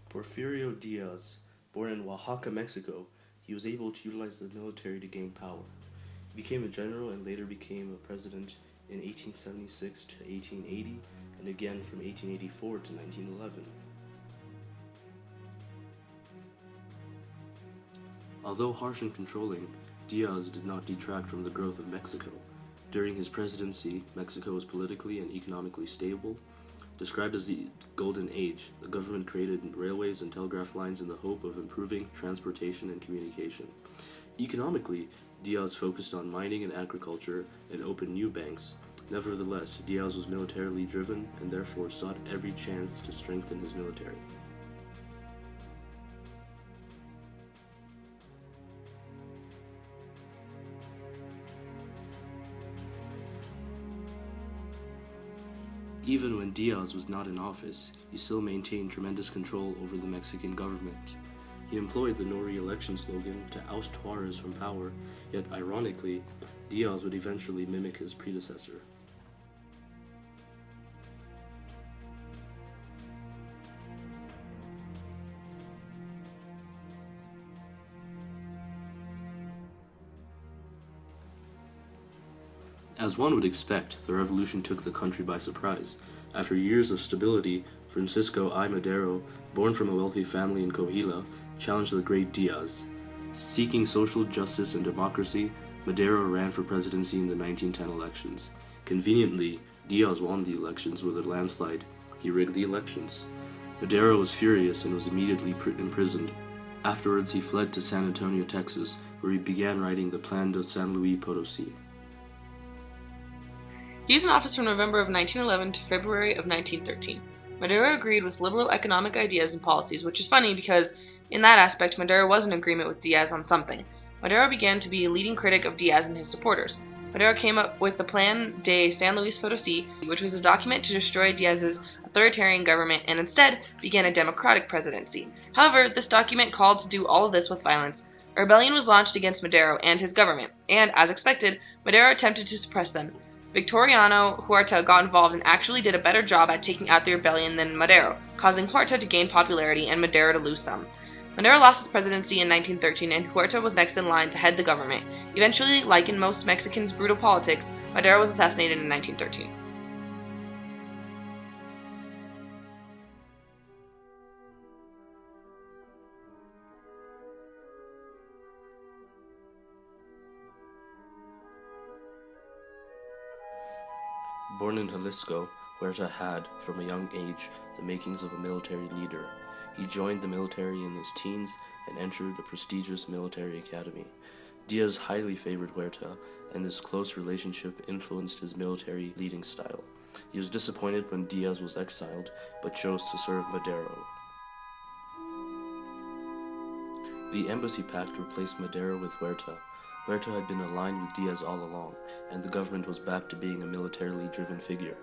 Porfirio Diaz, born in Oaxaca, Mexico, he was able to utilize the military to gain power. He became a general and later became a president in 1876 to 1880 and again from 1884 to 1911. Although harsh and controlling, Diaz did not detract from the growth of Mexico. During his presidency, Mexico was politically and economically stable. Described as the Golden Age, the government created railways and telegraph lines in the hope of improving transportation and communication. Economically, Diaz focused on mining and agriculture and opened new banks. Nevertheless, Diaz was militarily driven and therefore sought every chance to strengthen his military. Even when Diaz was not in office, he still maintained tremendous control over the Mexican government. He employed the no re-election slogan to oust Juarez from power, yet ironically, Diaz would eventually mimic his predecessor. As one would expect, the revolution took the country by surprise. After years of stability, Francisco I. Madero, born from a wealthy family in Coahuila, challenged the great Diaz. Seeking social justice and democracy, Madero ran for presidency in the 1910 elections. Conveniently, Diaz won the elections with a landslide. He rigged the elections. Madero was furious and was immediately imprisoned. Afterwards, he fled to San Antonio, Texas, where he began writing the Plan de San Luis Potosí. He was in office from November of 1911 to February of 1913. Madero agreed with liberal economic ideas and policies, which is funny because, in that aspect, Madero was in agreement with Diaz on something. Madero began to be a leading critic of Diaz and his supporters. Madero came up with the Plan de San Luis Potosí, which was a document to destroy Diaz's authoritarian government and instead began a democratic presidency. However, this document called to do all of this with violence. A rebellion was launched against Madero and his government, and, as expected, Madero attempted to suppress them. Victoriano Huerta got involved and actually did a better job at taking out the rebellion than Madero, causing Huerta to gain popularity and Madero to lose some. Madero lost his presidency in 1913 and Huerta was next in line to head the government. Eventually, like in most Mexicans' brutal politics, Madero was assassinated in 1913. Born in Jalisco, Huerta had, from a young age, the makings of a military leader. He joined the military in his teens and entered a prestigious military academy. Diaz highly favored Huerta, and this close relationship influenced his military leading style. He was disappointed when Diaz was exiled, but chose to serve Madero. The Embassy Pact replaced Madero with Huerta. Huerta had been aligned with Diaz all along, and the government was back to being a militarily driven figure.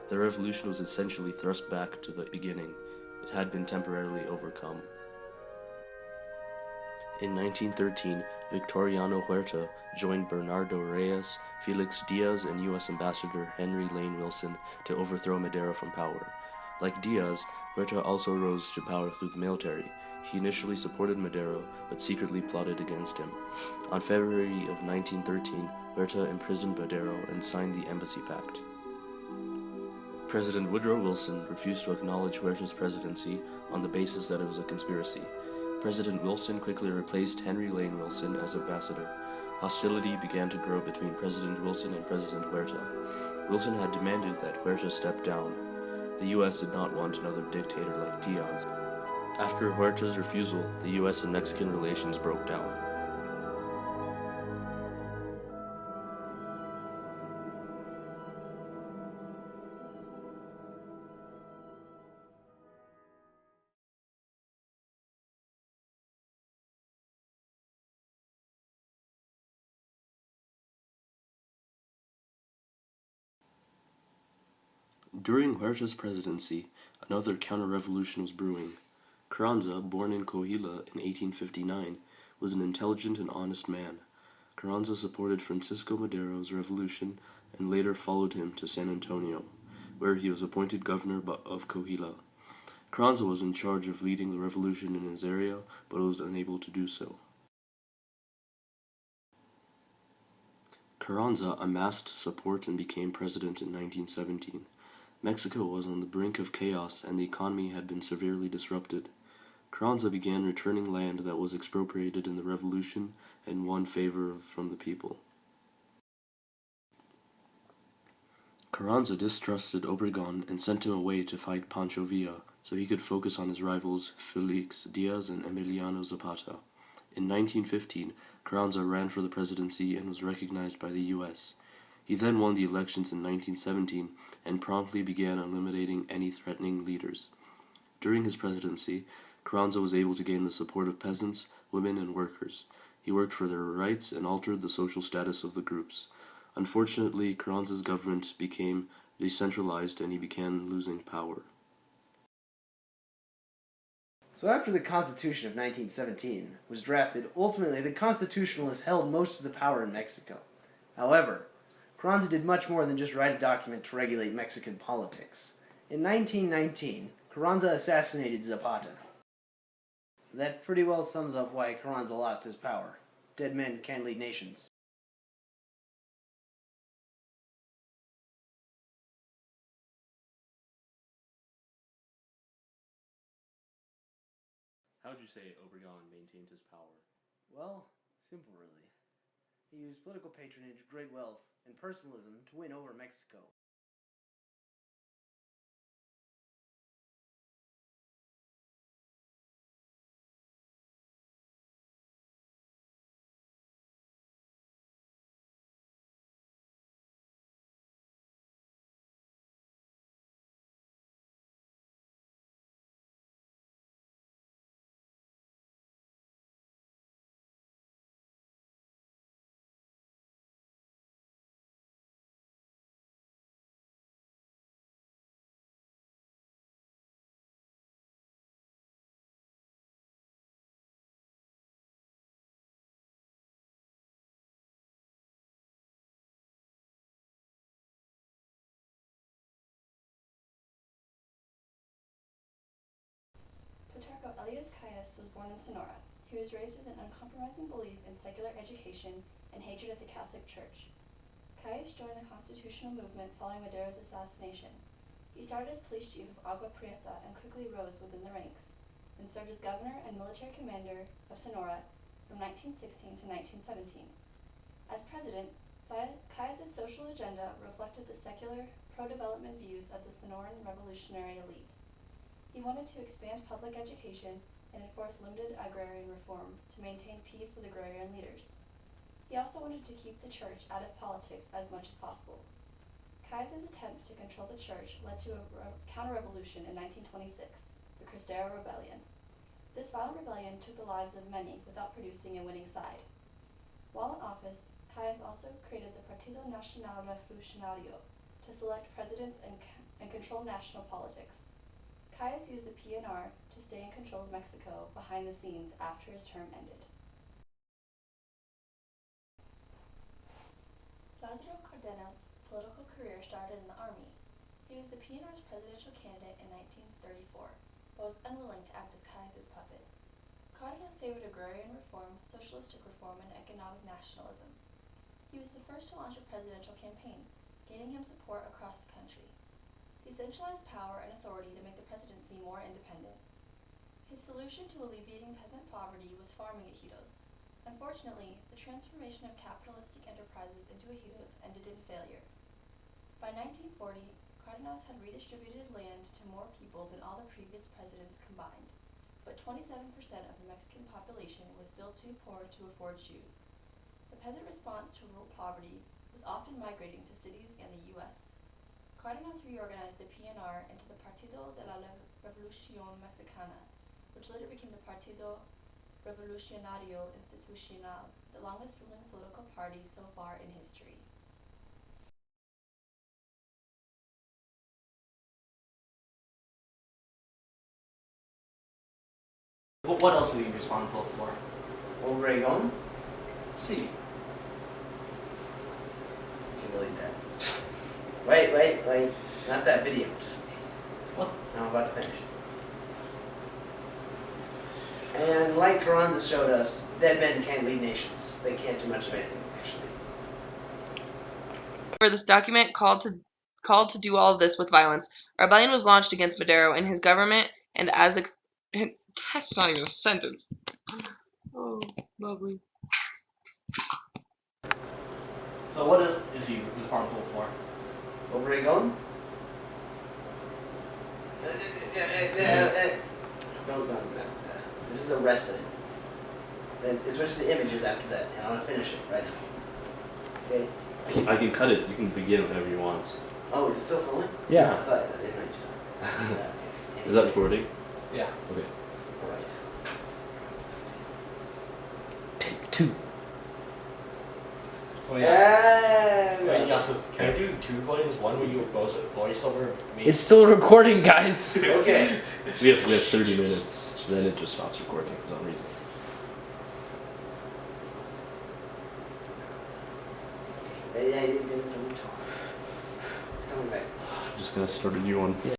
The revolution was essentially thrust back to the beginning. It had been temporarily overcome. In 1913, Victoriano Huerta joined Bernardo Reyes, Felix Diaz, and U.S. Ambassador Henry Lane Wilson to overthrow Madero from power. Like Diaz, Huerta also rose to power through the military. He initially supported Madero, but secretly plotted against him. On February of 1913, Huerta imprisoned Madero and signed the Embassy Pact. President Woodrow Wilson refused to acknowledge Huerta's presidency on the basis that it was a conspiracy. President Wilson quickly replaced Henry Lane Wilson as ambassador. Hostility began to grow between President Wilson and President Huerta. Wilson had demanded that Huerta step down. The U.S. did not want another dictator like Diaz. After Huerta's refusal, the U.S. and Mexican relations broke down. During Huerta's presidency, another counter-revolution was brewing. Carranza, born in Coahuila in 1859, was an intelligent and honest man. Carranza supported Francisco Madero's revolution and later followed him to San Antonio, where he was appointed governor of Coahuila. Carranza was in charge of leading the revolution in his area, but was unable to do so. Carranza amassed support and became president in 1917. Mexico was on the brink of chaos and the economy had been severely disrupted. Carranza began returning land that was expropriated in the revolution and won favor from the people. Carranza distrusted Obregón and sent him away to fight Pancho Villa so he could focus on his rivals Felix Diaz and Emiliano Zapata. In 1915, Carranza ran for the presidency and was recognized by the U.S. He then won the elections in 1917 and promptly began eliminating any threatening leaders. During his presidency, Carranza was able to gain the support of peasants, women, and workers. He worked for their rights and altered the social status of the groups. Unfortunately, Carranza's government became decentralized and he began losing power. So after the Constitution of 1917 was drafted, ultimately the Constitutionalists held most of the power in Mexico. However, Carranza did much more than just write a document to regulate Mexican politics. In 1919, Carranza assassinated Zapata. That pretty well sums up why Carranza lost his power. Dead men can't lead nations. How would you say Obregón maintained his power? Well, simple really. He used political patronage, great wealth, and personalism to win over Mexico. Plutarco Elias Calles was born in Sonora. He was raised with an uncompromising belief in secular education and hatred of the Catholic Church. Calles joined the constitutional movement following Madero's assassination. He started as police chief of Agua Prieta and quickly rose within the ranks, and served as governor and military commander of Sonora from 1916 to 1917. As president, Calles' social agenda reflected the secular, pro-development views of the Sonoran revolutionary elite. He wanted to expand public education and enforce limited agrarian reform to maintain peace with agrarian leaders. He also wanted to keep the church out of politics as much as possible. Calles' attempts to control the church led to a counter-revolution in 1926, the Cristero Rebellion. This violent rebellion took the lives of many without producing a winning side. While in office, Calles also created the Partido Nacional Revolucionario to select presidents and control national politics. Calles used the PNR to stay in control of Mexico behind the scenes after his term ended. Lázaro Cárdenas' political career started in the army. He was the PNR's presidential candidate in 1934, but was unwilling to act as Calles' puppet. Cárdenas favored agrarian reform, socialistic reform, and economic nationalism. He was the first to launch a presidential campaign, gaining him support across the country. He centralized power and authority to make the presidency more independent. His solution to alleviating peasant poverty was farming ejidos. Unfortunately, the transformation of capitalistic enterprises into ejidos ended in failure. By 1940, Cárdenas had redistributed land to more people than all the previous presidents combined, but 27% of the Mexican population was still too poor to afford shoes. The peasant response to rural poverty was often migrating to cities and the U.S. Cárdenas reorganized the PNR into the Partido de la Revolución Mexicana, which later became the Partido Revolucionario Institucional, the longest ruling political party so far in history. What else are you responsible for? Obregón? See. Can you believe that? Wait. Not that video. Just what? I'm about to finish. And like Carranza showed us, dead men can't lead nations. They can't do much of anything, actually. This document called to do all of this with violence. A rebellion was launched against Madero and his government, and that's not even a sentence. Oh, lovely. So what is he responsible for? Where are you going? No. This is the rest of it. Then switch to images after that, and I want to finish it right now. Okay? I can cut it. You can begin whenever you want. Oh, is it still filming? Yeah. I thought I didn't know you stopped. Is that recording? Yeah. Okay. Alright. Take 2. Wait, Eyassu, can I do 2 recordings? One where you voice over me? It's still recording, guys. Okay. We have 30 minutes. Then it just stops recording for some reason. Don't talk. It's coming back. I'm just gonna start a new one. Yeah.